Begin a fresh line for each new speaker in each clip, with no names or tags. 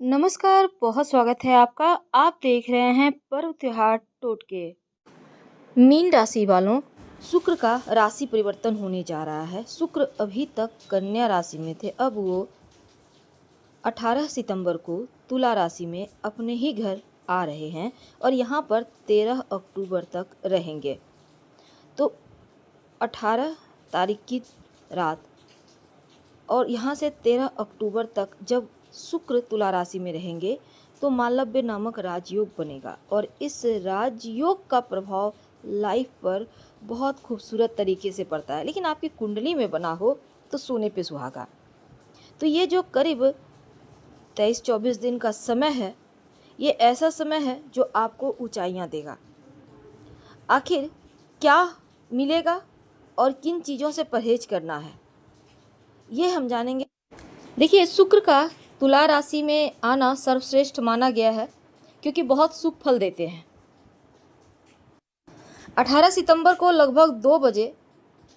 नमस्कार, बहुत स्वागत है आपका। आप देख रहे हैं पर्व त्योहार टोटके। मीन राशि वालों, शुक्र का राशि परिवर्तन होने जा रहा है। शुक्र अभी तक कन्या राशि में थे, अब वो 18 सितंबर को तुला राशि में अपने ही घर आ रहे हैं और यहाँ पर 13 अक्टूबर तक रहेंगे। तो 18 तारीख की रात और यहाँ से 13 अक्टूबर तक जब शुक्र तुला राशि में रहेंगे तो मालव्य नामक राजयोग बनेगा और इस राजयोग का प्रभाव लाइफ पर बहुत खूबसूरत तरीके से पड़ता है। लेकिन आपकी कुंडली में बना हो तो सोने पे सुहागा। तो ये जो करीब 23-24 दिन का समय है, ये ऐसा समय है जो आपको ऊंचाइयां देगा। आखिर क्या मिलेगा और किन चीज़ों से परहेज करना है, ये हम जानेंगे। देखिए, शुक्र का तुला राशि में आना सर्वश्रेष्ठ माना गया है क्योंकि बहुत शुभ फल देते हैं। 18 सितंबर को लगभग 2 बजे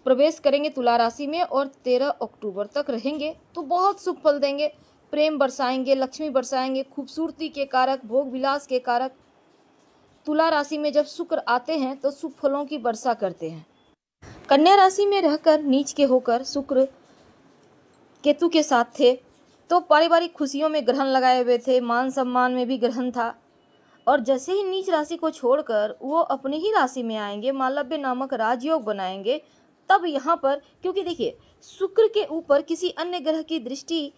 प्रवेश करेंगे तुला राशि में और 13 अक्टूबर तक रहेंगे तो बहुत शुभ फल देंगे। प्रेम बरसाएंगे, लक्ष्मी बरसाएंगे, खूबसूरती के कारक, भोग विलास के कारक। तुला राशि में जब शुक्र आते हैं तो शुभ फलों की वर्षा करते हैं। कन्या राशि में रहकर नीच के होकर शुक्र केतु के साथ थे तो पारिवारिक खुशियों में ग्रहण लगाए हुए थे, मान सम्मान में भी ग्रहण था। और जैसे ही नीच राशि को छोड़कर वो अपनी ही राशि में आएंगे, मालव्य नामक राजयोग बनाएंगे, तब यहाँ पर क्योंकि देखिए शुक्र के ऊपर किसी अन्य ग्रह की दृष्टि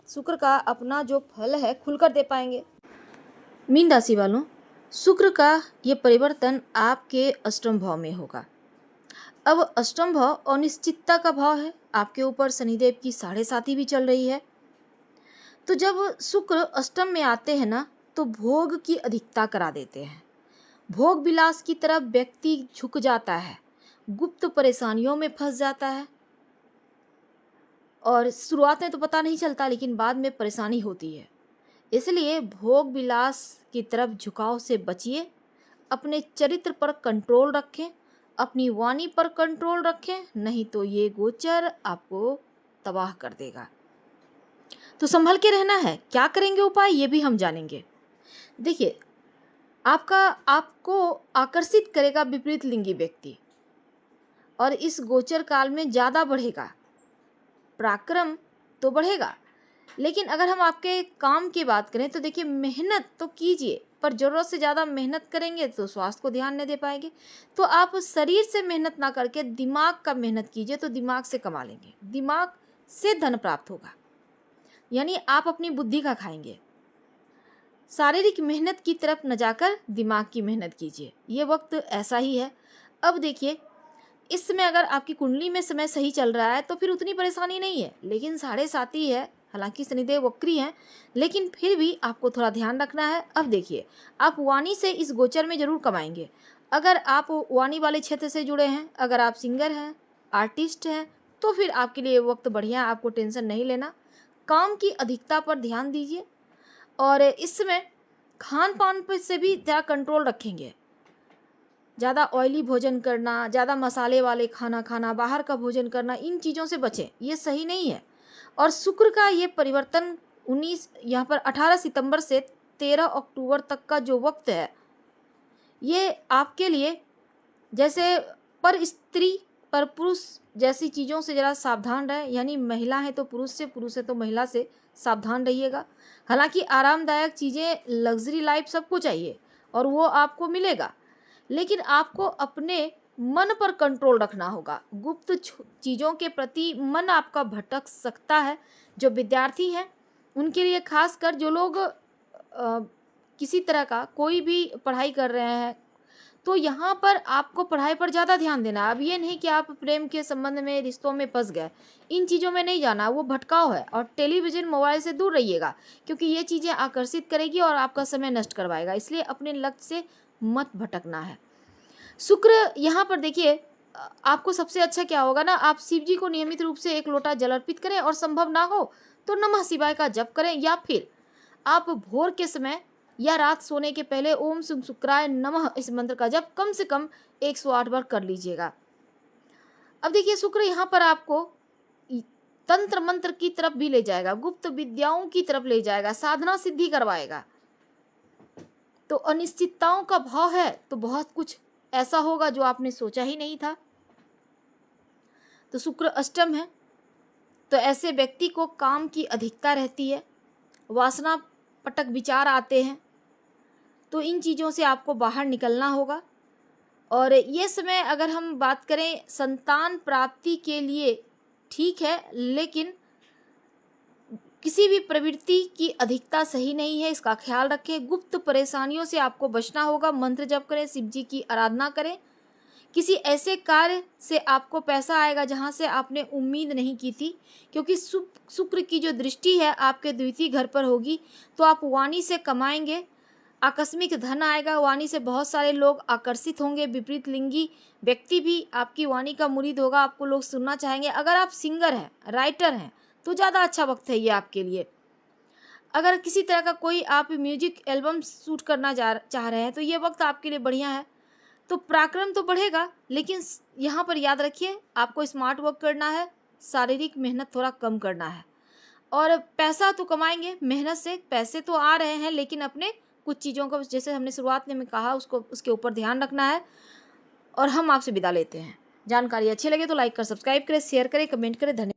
शुक्र का अपना जो फल है खुलकर दे पाएंगे। मीन राशि वालों, शुक्र का ये परिवर्तन आपके अष्टम भाव में होगा। अब अष्टम भाव अनिश्चितता का भाव है, आपके ऊपर शनिदेव की 7.5 भी चल रही है। तो जब शुक्र अष्टम में आते हैं ना, तो भोग की अधिकता करा देते हैं। भोग विलास की तरफ व्यक्ति झुक जाता है, गुप्त परेशानियों में फंस जाता है और शुरुआत में तो पता नहीं चलता लेकिन बाद में परेशानी होती है। इसलिए भोग विलास की तरफ झुकाव से बचिए, अपने चरित्र पर कंट्रोल रखें, अपनी वाणी पर कंट्रोल रखें, नहीं तो ये गोचर आपको तबाह कर देगा। तो संभल के रहना है। क्या करेंगे उपाय, ये भी हम जानेंगे। देखिए, आपको आकर्षित करेगा विपरीत लिंगी व्यक्ति और इस गोचर काल में ज़्यादा बढ़ेगा। पराक्रम तो बढ़ेगा, लेकिन अगर हम आपके काम की बात करें तो देखिए, मेहनत तो कीजिए पर ज़रूरत से ज़्यादा मेहनत करेंगे तो स्वास्थ्य को ध्यान नहीं दे पाएंगे। तो आप शरीर से मेहनत ना करके दिमाग का मेहनत कीजिए तो दिमाग से कमा लेंगे, दिमाग से धन प्राप्त होगा। यानी आप अपनी बुद्धि का खाएंगे। शारीरिक मेहनत की तरफ न जाकर दिमाग की मेहनत कीजिए, ये वक्त ऐसा ही है। अब देखिए, इस समय अगर आपकी कुंडली में समय सही चल रहा है तो फिर उतनी परेशानी नहीं है, लेकिन 7.5 ही है। हालांकि शनिदेव वक्री हैं, लेकिन फिर भी आपको थोड़ा ध्यान रखना है। अब देखिए, आप वाणी से इस गोचर में जरूर कमाएंगे। अगर आप वाणी वाले क्षेत्र से जुड़े हैं, अगर आप सिंगर हैं, आर्टिस्ट हैं, तो फिर आपके लिए वक्त बढ़िया, आपको टेंशन नहीं लेना। काम की अधिकता पर ध्यान दीजिए और इस समय खान पान पर से भी ज़रा कंट्रोल रखेंगे। ज़्यादा ऑयली भोजन करना, ज़्यादा मसाले वाले खाना खाना, बाहर का भोजन करना, इन चीज़ों से बचें, ये सही नहीं है। और शुक्र का ये परिवर्तन 18 सितंबर से 13 अक्टूबर तक का जो वक्त है, ये आपके लिए जैसे पर स्त्री पर पुरुष जैसी चीज़ों से ज़रा सावधान रहें। यानी महिला है तो पुरुष से, पुरुष है तो महिला से सावधान रहिएगा। हालांकि आरामदायक चीज़ें, लग्जरी लाइफ सबको चाहिए और वो आपको मिलेगा, लेकिन आपको अपने मन पर कंट्रोल रखना होगा। गुप्त चीज़ों के प्रति मन आपका भटक सकता है। जो विद्यार्थी हैं उनके लिए, खासकर जो लोग किसी तरह का कोई भी पढ़ाई कर रहे हैं, तो यहाँ पर आपको पढ़ाई पर ज़्यादा ध्यान देना है। अब ये नहीं कि आप प्रेम के संबंध में, रिश्तों में फंस गए, इन चीज़ों में नहीं जाना, वो भटकाव है। और टेलीविज़न, मोबाइल से दूर रहिएगा क्योंकि ये चीज़ें आकर्षित करेगी और आपका समय नष्ट करवाएगा। इसलिए अपने लक्ष्य से मत भटकना है। शुक्र यहाँ पर देखिए, आपको सबसे अच्छा क्या होगा ना, आप शिव जी को नियमित रूप से 1 लोटा जल अर्पित करें और संभव ना हो तो नमः शिवाय का जप करें, या फिर आप भोर के समय या रात सोने के पहले ओम शुभ शुक्राय नमः इस मंत्र का जप कम से कम 108 बार कर लीजिएगा। अब देखिए, शुक्र यहाँ पर आपको तंत्र मंत्र की तरफ भी ले जाएगा, गुप्त विद्याओं की तरफ ले जाएगा, साधना सिद्धि करवाएगा। तो अनिश्चितताओं का भाव है तो बहुत कुछ ऐसा होगा जो आपने सोचा ही नहीं था। तो शुक्र अष्टम है, तो ऐसे व्यक्ति को काम की अधिकता रहती है, वासना पटक विचार आते हैं, तो इन चीज़ों से आपको बाहर निकलना होगा। और ये समय अगर हम बात करें संतान प्राप्ति के लिए ठीक है, लेकिन किसी भी प्रवृत्ति की अधिकता सही नहीं है, इसका ख्याल रखें। गुप्त परेशानियों से आपको बचना होगा, मंत्र जप करें, शिव जी की आराधना करें। किसी ऐसे कार्य से आपको पैसा आएगा जहां से आपने उम्मीद नहीं की थी, क्योंकि शुक्र की जो दृष्टि है आपके द्वितीय घर पर होगी, तो आप वाणी से कमाएंगे, आकस्मिक धन आएगा, वाणी से बहुत सारे लोग आकर्षित होंगे, विपरीत लिंगी व्यक्ति भी आपकी वाणी का मुरीद होगा, आपको लोग सुनना चाहेंगे। अगर आप सिंगर हैं, राइटर हैं, तो ज़्यादा अच्छा वक्त है ये आपके लिए। अगर किसी तरह का कोई आप म्यूजिक एल्बम शूट करना चाह रहे हैं तो ये वक्त आपके लिए बढ़िया है। तो पराक्रम तो बढ़ेगा, लेकिन यहाँ पर याद रखिए आपको स्मार्ट वर्क करना है, शारीरिक मेहनत थोड़ा कम करना है। और पैसा तो कमाएंगे, मेहनत से पैसे तो आ रहे हैं, लेकिन अपने कुछ चीज़ों को, जैसे हमने शुरुआत में कहा, उसके ऊपर ध्यान रखना है। और हम आपसे विदा लेते हैं। जानकारी अच्छी लगे तो लाइक कर, सब्सक्राइब करें, शेयर करें, कमेंट करें। धन्यवाद।